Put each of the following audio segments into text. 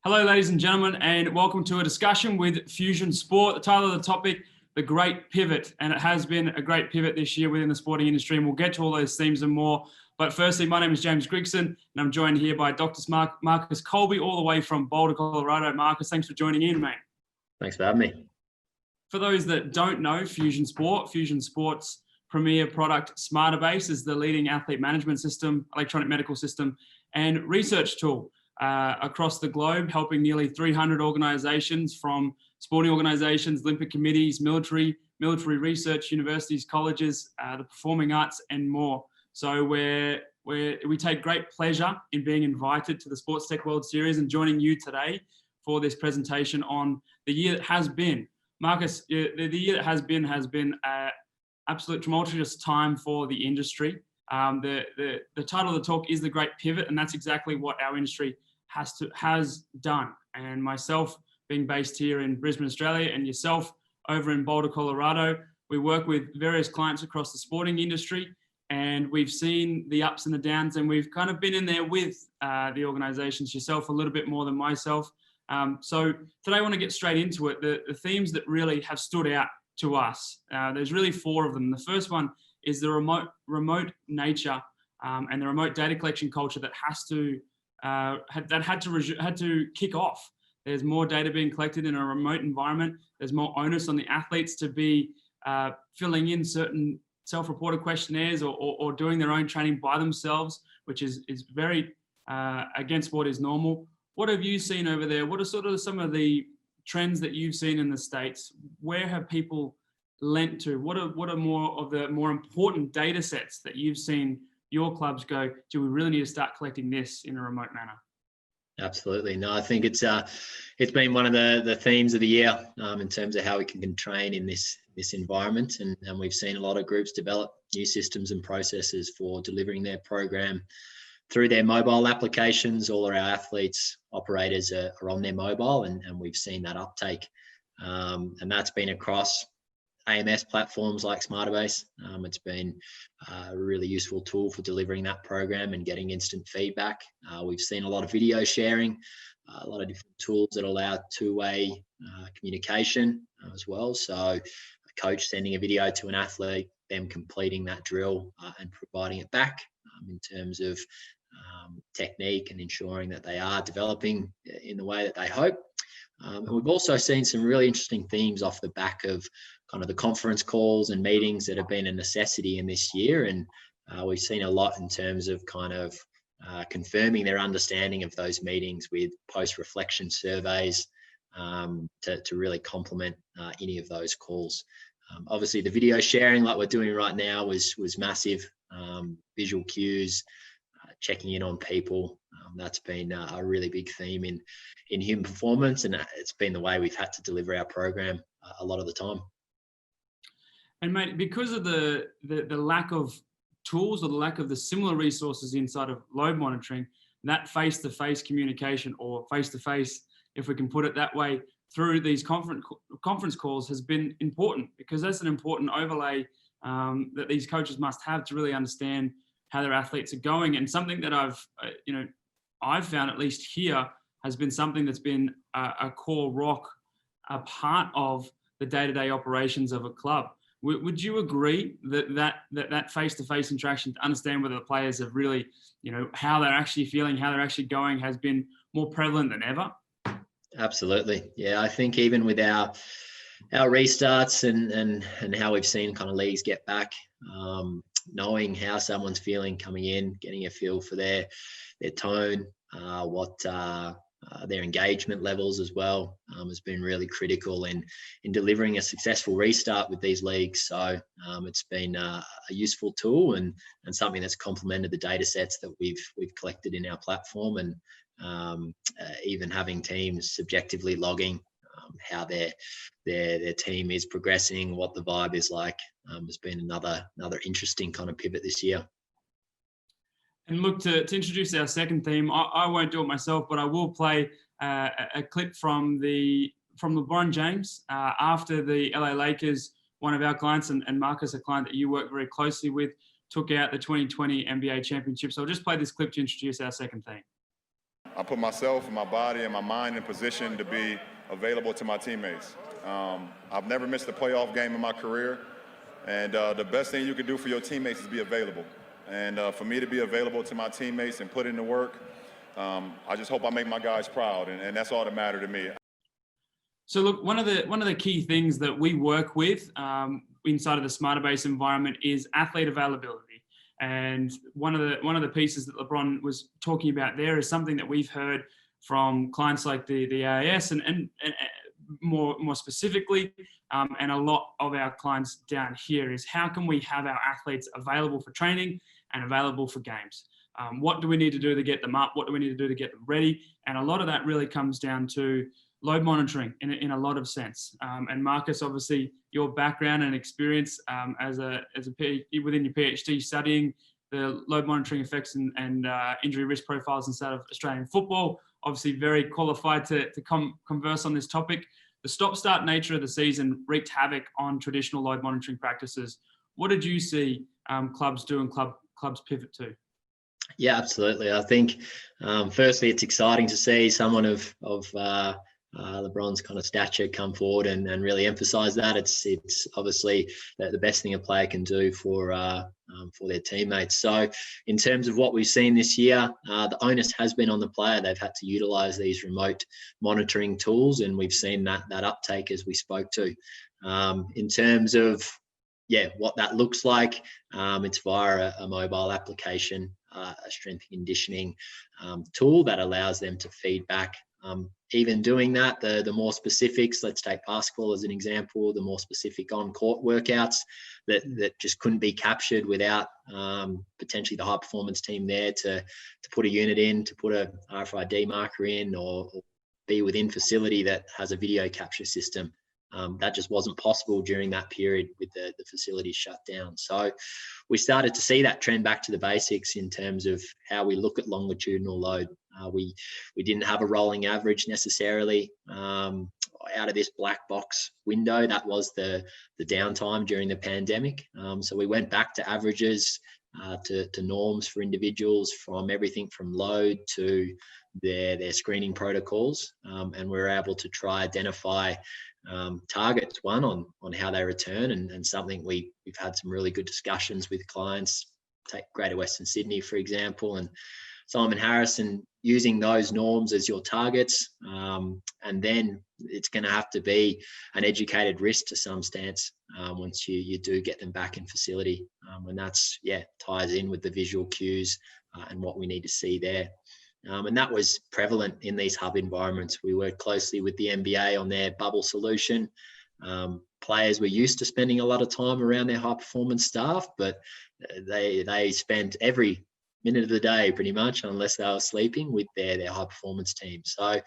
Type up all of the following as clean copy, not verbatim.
Hello, ladies and gentlemen, and welcome to a discussion with Fusion Sport. The title of the topic, The Great Pivot, and it has been a great pivot this year within the sporting industry, and we'll get to all those themes and more. But firstly, my name is James Grigson, and I'm joined here by Dr. Marcus Colby, all the way from Boulder, Colorado. Marcus, thanks for joining in, mate. Thanks for having me. For those that don't know Fusion Sport's premier product, SmarterBase, is the leading athlete management system, electronic medical system, and research tool across the globe, helping nearly 300 organizations, from sporting organizations, Olympic committees, military research, universities, colleges, the performing arts, and more. So we take great pleasure in being invited to the Sports Tech World Series and joining you today for this presentation on the year that has been. Marcus, the year that has been an absolute tumultuous time for the industry. The title of the talk is The Great Pivot, and that's exactly what our industry has done. And myself, being based here in Brisbane, Australia, and yourself over in Boulder, Colorado, we work with various clients across the sporting industry, and we've seen the ups and the downs, and we've kind of been in there with the organizations, yourself a little bit more than myself. So today I want to get straight into it. The themes that really have stood out to us, there's really four of them. The first one is the remote nature and the remote data collection culture that had to kick off. There's more data being collected in a remote environment. There's more onus on the athletes to be filling in certain self-reported questionnaires or doing their own training by themselves, which is very against what is normal. What have you seen over there? What are sort of some of the trends that you've seen in the States? Where have people lent to? What are more of the more important data sets that you've seen your clubs go, do we really need to start collecting this in a remote manner? Absolutely. No, I think it's been one of the themes of the year in terms of how we can train in this environment. And we've seen a lot of groups develop new systems and processes for delivering their program through their mobile applications. All of our athletes, operators are on their mobile, and we've seen that uptake. And that's been across AMS platforms like SmarterBase. It's been a really useful tool for delivering that program and getting instant feedback. We've seen a lot of video sharing, a lot of different tools that allow two-way communication as well. So a coach sending a video to an athlete, them completing that drill and providing it back in terms of technique and ensuring that they are developing in the way that they hope. And we've also seen some really interesting themes off the back of kind of the conference calls and meetings that have been a necessity in this year. And we've seen a lot in terms of kind of confirming their understanding of those meetings with post-reflection surveys to really complement any of those calls. Obviously, the video sharing like we're doing right now was massive. Visual cues, checking in on people. That's been a really big theme in human performance, and it's been the way we've had to deliver our program a lot of the time. And mate, because of the lack of tools or the lack of the similar resources inside of load monitoring, that face-to-face communication, or face-to-face, if we can put it that way, through these conference calls has been important, because that's an important overlay that these coaches must have to really understand how their athletes are going. And something that I've found, at least here, has been something that's been a core rock, a part of the day-to-day operations of a club. Would you agree that face-to-face interaction to understand whether the players have really, how they're actually feeling, how they're actually going, has been more prevalent than ever? Absolutely. Yeah, I think even with our restarts and how we've seen kind of leagues get back, knowing how someone's feeling coming in, getting a feel for their tone, what their engagement levels as well, has been really critical in delivering a successful restart with these leagues. So it's been a useful tool and something that's complemented the data sets that we've collected in our platform, and even having teams subjectively logging how their team is progressing, what the vibe is like, has been another interesting kind of pivot this year. And look, to introduce our second theme, I won't do it myself, but I will play a clip from LeBron James after the LA Lakers, one of our clients, and Marcus, a client that you work very closely with, took out the 2020 NBA championship. So I'll just play this clip to introduce our second theme. I put myself and my body and my mind in position to be available to my teammates. I've never missed a playoff game in my career, and the best thing you can do for your teammates is be available. And for me to be available to my teammates and put in the work, I just hope I make my guys proud, and that's all that matters to me. So look, one of the key things that we work with inside of the Smarter Base environment is athlete availability. And one of the pieces that LeBron was talking about there is something that we've heard from clients like the AIS and more specifically, and a lot of our clients down here is how can we have our athletes available for training and available for games? What do we need to do to get them up? What do we need to do to get them ready? And a lot of that really comes down to load monitoring in a lot of sense. And Marcus, obviously, your background and experience within your PhD studying the load monitoring effects and injury risk profiles inside of Australian football, obviously very qualified to converse on this topic. The stop-start nature of the season wreaked havoc on traditional load monitoring practices. What did you see clubs do and clubs pivot to? Yeah, absolutely. I think firstly, it's exciting to see someone of LeBron's kind of stature come forward and really emphasize that. It's obviously the best thing a player can do for their teammates. So in terms of what we've seen this year, the onus has been on the player. They've had to utilize these remote monitoring tools, and we've seen that uptake as we spoke to. In terms of what that looks like, it's via a mobile application, a strength and conditioning tool that allows them to feed back. Even doing that, the more specifics, let's take basketball as an example, the more specific on-court workouts that just couldn't be captured without potentially the high-performance team there to put a unit in, to put a RFID marker in, or be within facility that has a video capture system. That just wasn't possible during that period with the facilities shut down. So we started to see that trend back to the basics in terms of how we look at longitudinal load. We didn't have a rolling average necessarily out of this black box window. That was the downtime during the pandemic. So we went back to averages, to norms for individuals, from everything from load to their screening protocols, and we were able to try identify targets on how they return, and something we've had some really good discussions with clients. Take Greater Western Sydney, for example, and Simon Harrison, using those norms as your targets, and then it's going to have to be an educated risk to some stance once you do get them back in facility, and that's ties in with the visual cues and what we need to see there. And that was prevalent in these hub environments. We worked closely with the NBA on their bubble solution. Players were used to spending a lot of time around their high performance staff, but they spent every minute of the day pretty much, unless they were sleeping, with their high performance team. So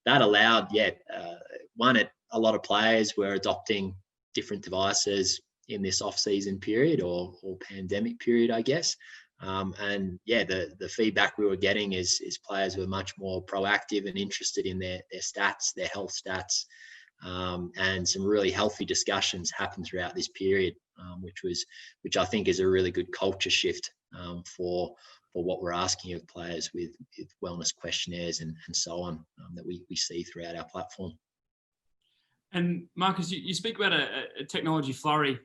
that allowed, a lot of players were adopting different devices in this off-season period or pandemic period, I guess. The feedback we were getting is players were much more proactive and interested in their stats, their health stats, and some really healthy discussions happened throughout this period, which I think is a really good culture shift for what we're asking of players with wellness questionnaires and so on that we see throughout our platform. And Marcus, you speak about a technology flurry,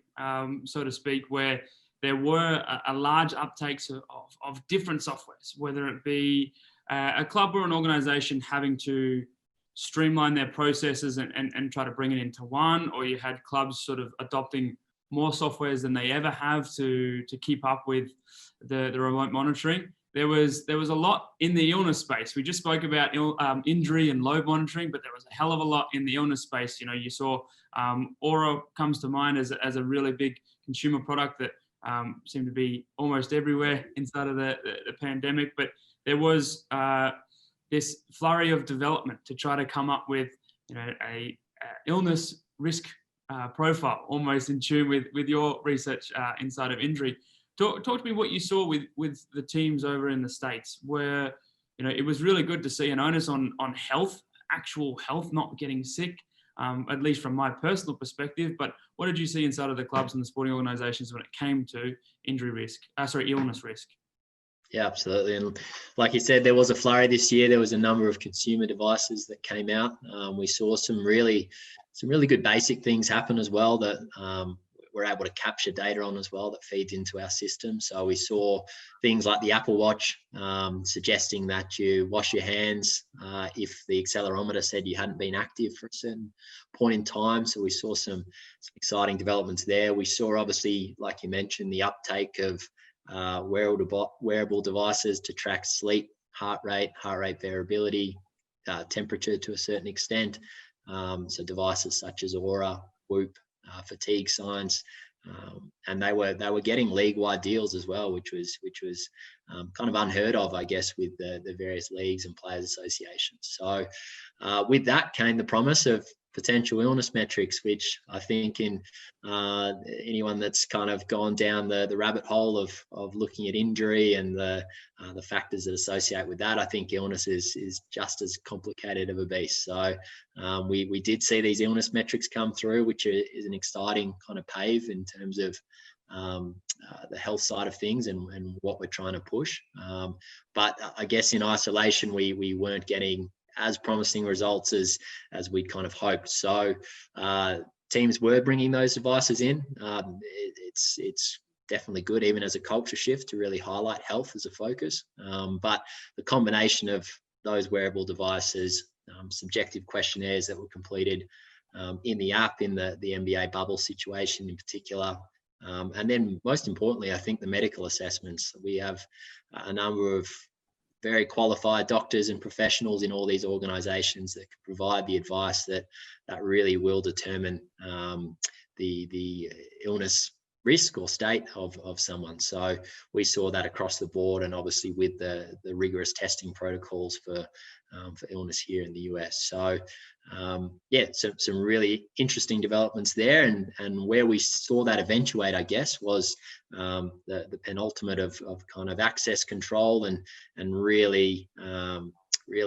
so to speak, where there were a large uptakes of different softwares, whether it be a club or an organization having to streamline their processes and try to bring it into one, or you had clubs sort of adopting more softwares than they ever have to keep up with the remote monitoring. There was a lot in the illness space. We just spoke about injury and load monitoring, but there was a hell of a lot in the illness space. You know, you saw Aura comes to mind as a really big consumer product that seemed to be almost everywhere inside of the pandemic. But there was this flurry of development to try to come up with, a illness risk profile, almost in tune with your research inside of injury. Talk to me what you saw with the teams over in the States, where it was really good to see an onus on health, actual health, not getting sick, at least from my personal perspective. But what did you see inside of the clubs and the sporting organisations when it came to illness risk? Yeah, absolutely. And like you said, there was a flurry this year. There was a number of consumer devices that came out. We saw some really good basic things happen as well that we're able to capture data on as well that feeds into our system. So we saw things like the Apple Watch suggesting that you wash your hands if the accelerometer said you hadn't been active for a certain point in time. So we saw some exciting developments there. We saw, obviously, like you mentioned, the uptake of wearable devices to track sleep, heart rate variability, temperature to a certain extent. So devices such as Aura, Whoop, fatigue signs, and they were getting league-wide deals as well, which was kind of unheard of, I guess, with the various leagues and players associations. So with that came the promise of potential illness metrics, which I think in anyone that's kind of gone down the rabbit hole of looking at injury and the factors that associate with that, I think illness is just as complicated of a beast. So we did see these illness metrics come through, which is an exciting kind of pave in terms of the health side of things and what we're trying to push. But I guess in isolation, we weren't getting as promising results as we'd kind of hoped. So teams were bringing those devices in. It's definitely good, even as a culture shift, to really highlight health as a focus. But the combination of those wearable devices, subjective questionnaires that were completed in the app, in the NBA bubble situation in particular, and then most importantly, I think the medical assessments. We have a number of very qualified doctors and professionals in all these organizations that can provide the advice that really will determine the illness risk or state of someone. So we saw that across the board, and obviously with the rigorous testing protocols for illness here in the US. So some really interesting developments there, and where we saw that eventuate, I guess, was the penultimate of kind of access control and really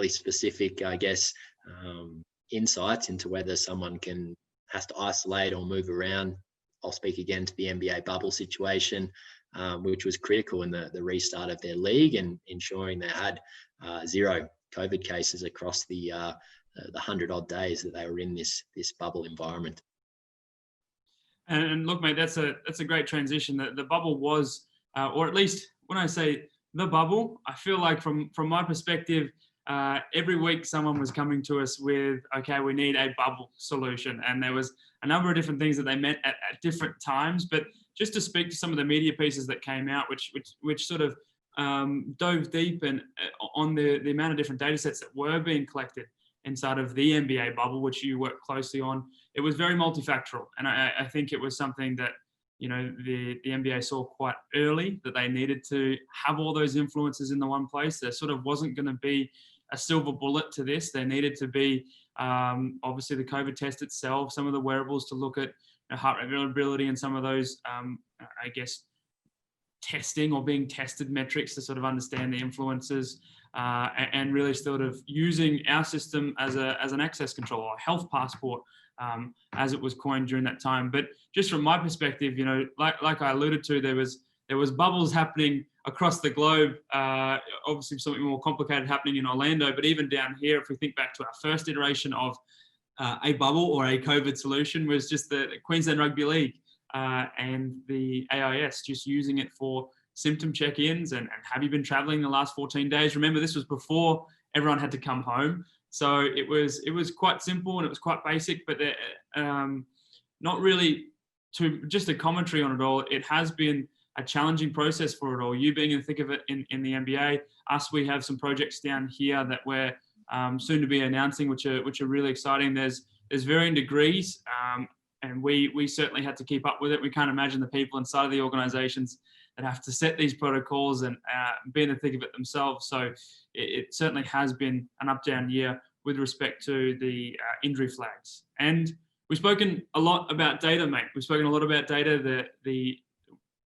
specific, I guess, insights into whether someone has to isolate or move around. I'll speak again to the NBA bubble situation, which was critical in the restart of their league and ensuring they had zero COVID cases across the 100-odd days that they were in this bubble environment. And look, mate, that's a great transition. The bubble was, or at least when I say the bubble, I feel like from my perspective, every week someone was coming to us with, okay, we need a bubble solution. And there was a number of different things that they meant at different times. But just to speak to some of the media pieces that came out, which sort of dove deep and on the amount of different data sets that were being collected inside of the NBA bubble, which you work closely on, it was very multifactorial. And I think it was something that, you know, the NBA saw quite early, that they needed to have all those influences in the one place. There sort of wasn't going to be a silver bullet to this. There needed to be, obviously, the COVID test itself, some of the wearables to look at heart rate variability and some of those, I guess, testing or being tested metrics to sort of understand the influences, and really sort of using our system as an access control or health passport, as it was coined during that time. But just from my perspective, you know, like I alluded to, there was bubbles happening across the globe. Obviously something more complicated happening in Orlando, but even down here, if we think back to our first iteration of a bubble or a COVID solution, was just the Queensland Rugby League and the AIS, just using it for symptom check-ins and have you been traveling the last 14 days? Remember, this was before everyone had to come home. So it was quite simple and it was quite basic, but not really just a commentary on it all. It has been a challenging process for it all. You being in the thick of it in the NBA, we have some projects down here that we're soon to be announcing, which are really exciting. There's varying degrees, and we certainly had to keep up with it. We can't imagine the people inside of the organizations that have to set these protocols and be in the thick of it themselves. So it certainly has been an up-down year with respect to the injury flags. And we've spoken a lot about data, mate. We've spoken a lot about data, the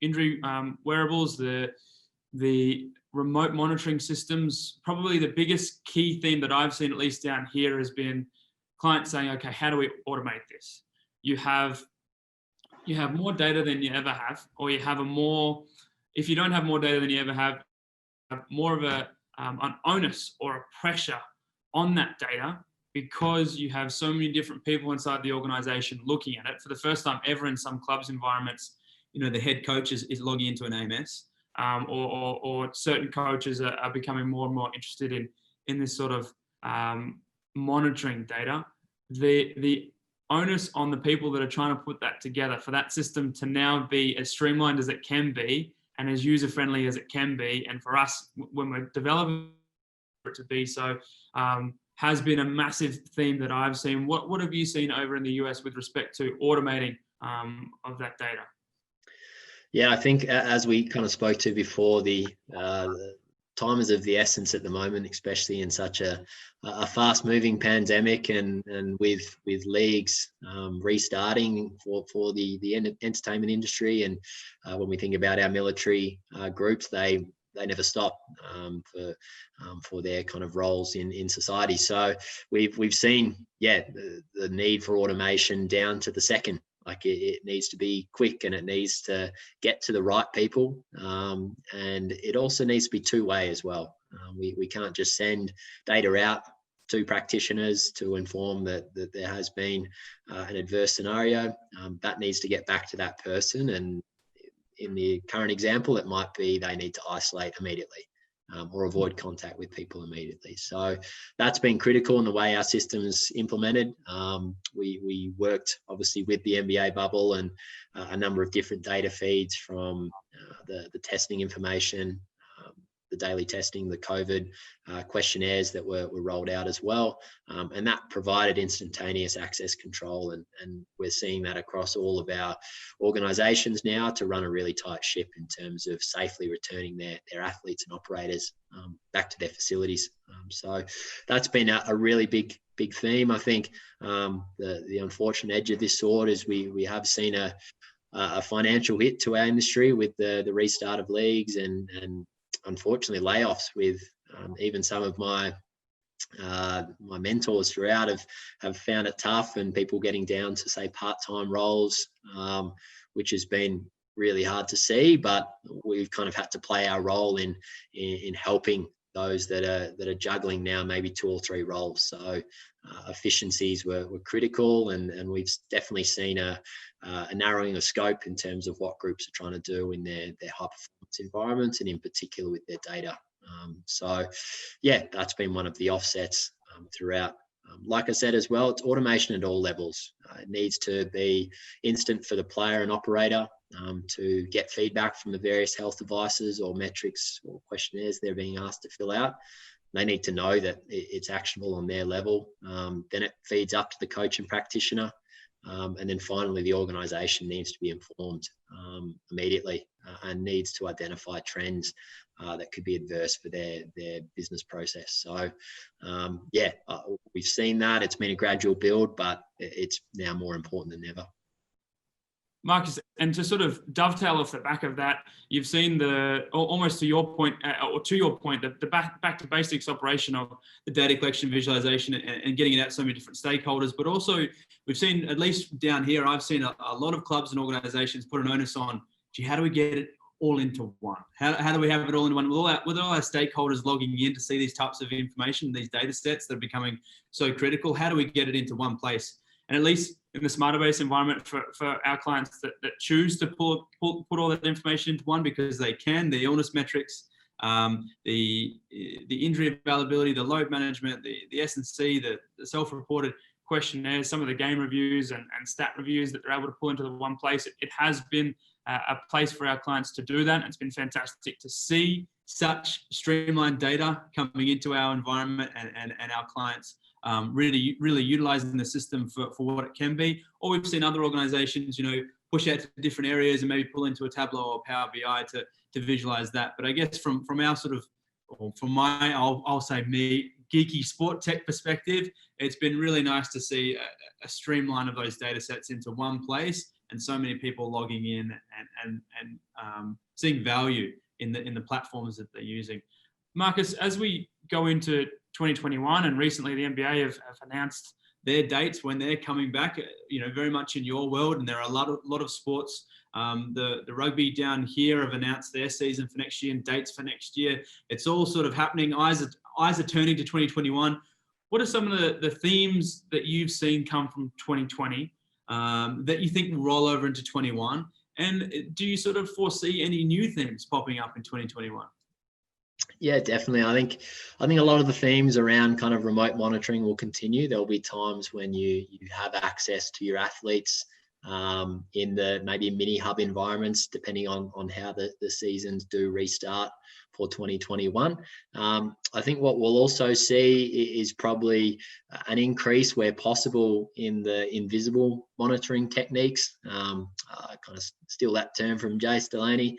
injury wearables, the remote monitoring systems. Probably the biggest key theme that I've seen, at least down here, has been clients saying, okay, how do we automate this? You have more data than you ever have, or you have if you don't have more data than you ever have, more of an onus or a pressure on that data, because you have so many different people inside the organization looking at it. For the first time ever in some clubs environments, the head coach is logging into an AMS, or certain coaches are becoming more and more interested in this sort of monitoring data. The onus on the people that are trying to put that together for that system to now be as streamlined as it can be and as user-friendly as it can be, and for us, when we're developing it to be so, has been a massive theme that I've seen. What have you seen over in the US with respect to automating of that data? Yeah, I think as we kind of spoke to before, the time is of the essence at the moment, especially in such a fast-moving pandemic, and with leagues restarting for the entertainment industry. And when we think about our military groups, they never stop for their kind of roles in society. So we've seen, the need for automation down to the second. Like it needs to be quick, and it needs to get to the right people. And it also needs to be two-way as well. We can't just send data out to practitioners to inform that there has been an adverse scenario. That needs to get back to that person. And in the current example, it might be they need to isolate immediately. Or avoid contact with people immediately. So that's been critical in the way our system's implemented. We worked obviously with the NBA bubble and a number of different data feeds from the testing information, the daily testing, the COVID questionnaires that were rolled out as well. And that provided instantaneous access control. And we're seeing that across all of our organizations now to run a really tight ship in terms of safely returning their athletes and operators back to their facilities. So that's been a really big theme. I think the unfortunate edge of this sword is we have seen a financial hit to our industry with the restart of leagues and unfortunately layoffs, with even some of my mentors throughout have found it tough, and people getting down to say part-time roles, which has been really hard to see, but we've kind of had to play our role in helping those that are juggling now maybe 2 or 3 roles. So efficiencies were critical, and we've definitely seen a narrowing of scope in terms of what groups are trying to do in their high performance environments, and in particular with their data. So that's been one of the offsets throughout. Like I said as well, it's automation at all levels. It needs to be instant for the player and operator to get feedback from the various health devices or metrics or questionnaires they're being asked to fill out. They need to know that it's actionable on their level. Then it feeds up to the coach and practitioner. And then finally, the organisation needs to be informed immediately and needs to identify trends that could be adverse for their business process. So, we've seen that. It's been a gradual build, but it's now more important than ever. Marcus, and to sort of dovetail off the back of that, you've seen almost to your point, the back to basics operation of the data collection, visualization, and getting it out to so many different stakeholders. But also, we've seen, at least down here, I've seen a lot of clubs and organizations put an onus on, how do we get it all into one? How do we have it all in one? With all our stakeholders logging in to see these types of information, these data sets that are becoming so critical, how do we get it into one place? And at least in the SmarterBase environment for our clients that choose to put all that information into one, because they can, the illness metrics, the injury availability, the load management, the S&C, the self-reported questionnaires, some of the game reviews and stat reviews that they're able to pull into the one place. It has been a place for our clients to do that. It's been fantastic to see such streamlined data coming into our environment and our clients really utilizing the system for what it can be. Or we've seen other organizations, push out to different areas and maybe pull into a Tableau or Power BI to visualize that. But I guess from our sort of, or from my, I'll say me, geeky sport tech perspective, it's been really nice to see a streamline of those data sets into one place, and so many people logging in and seeing value in the platforms that they're using. Marcus, as we go into 2021, and recently the NBA have announced their dates when they're coming back, very much in your world, and there are a lot of sports. The rugby down here have announced their season for next year and dates for next year. It's all sort of happening. Eyes are turning to 2021. What are some of the themes that you've seen come from 2020 that you think will roll over into 21? And do you sort of foresee any new themes popping up in 2021? Yeah, definitely. I think a lot of the themes around kind of remote monitoring will continue. There'll be times when you have access to your athletes in the maybe mini hub environments, depending on how the seasons do restart for 2021. I think what we'll also see is probably an increase where possible in the invisible monitoring techniques. Kind of steal that term from Jace Delaney.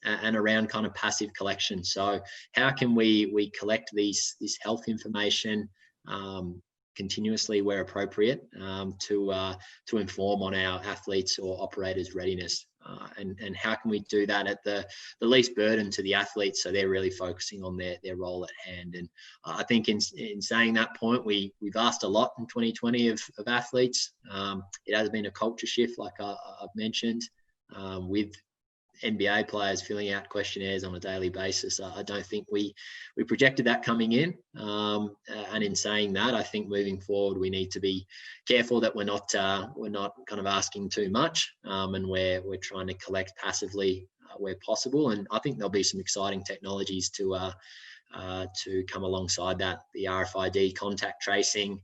And around kind of passive collection. So how can we collect this health information continuously where appropriate to inform on our athletes or operators' readiness, and how can we do that at the least burden to the athletes, so they're really focusing on their role at hand. And I think in saying that point, we've asked a lot in 2020 of athletes. It has been a culture shift, like I've mentioned, with NBA players filling out questionnaires on a daily basis. I don't think we projected that coming in. And in saying that, I think moving forward, we need to be careful that we're not kind of asking too much, and we're trying to collect passively where possible. And I think there'll be some exciting technologies to come alongside that. The RFID contact tracing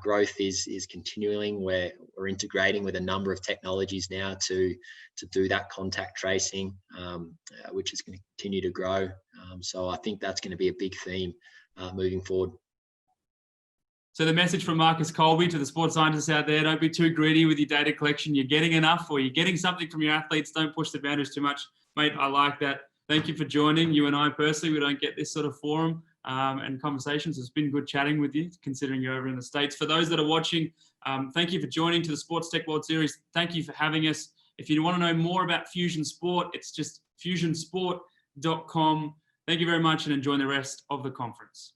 growth is continuing. We're integrating with a number of technologies now to do that contact tracing, which is going to continue to grow. So I think that's going to be a big theme moving forward. So the message from Marcus Colby to the sports scientists out there: don't be too greedy with your data collection. You're getting enough, or you're getting something from your athletes. Don't push the boundaries too much. Mate, I like that. Thank you for joining. You and I personally, we don't get this sort of forum and conversations. It's been good chatting with you, considering you're over in the States. For those that are watching, thank you for joining to the Sports Tech World Series. Thank you for having us. If you want to know more about Fusion Sport, it's just fusionsport.com. Thank you very much, and enjoy the rest of the conference.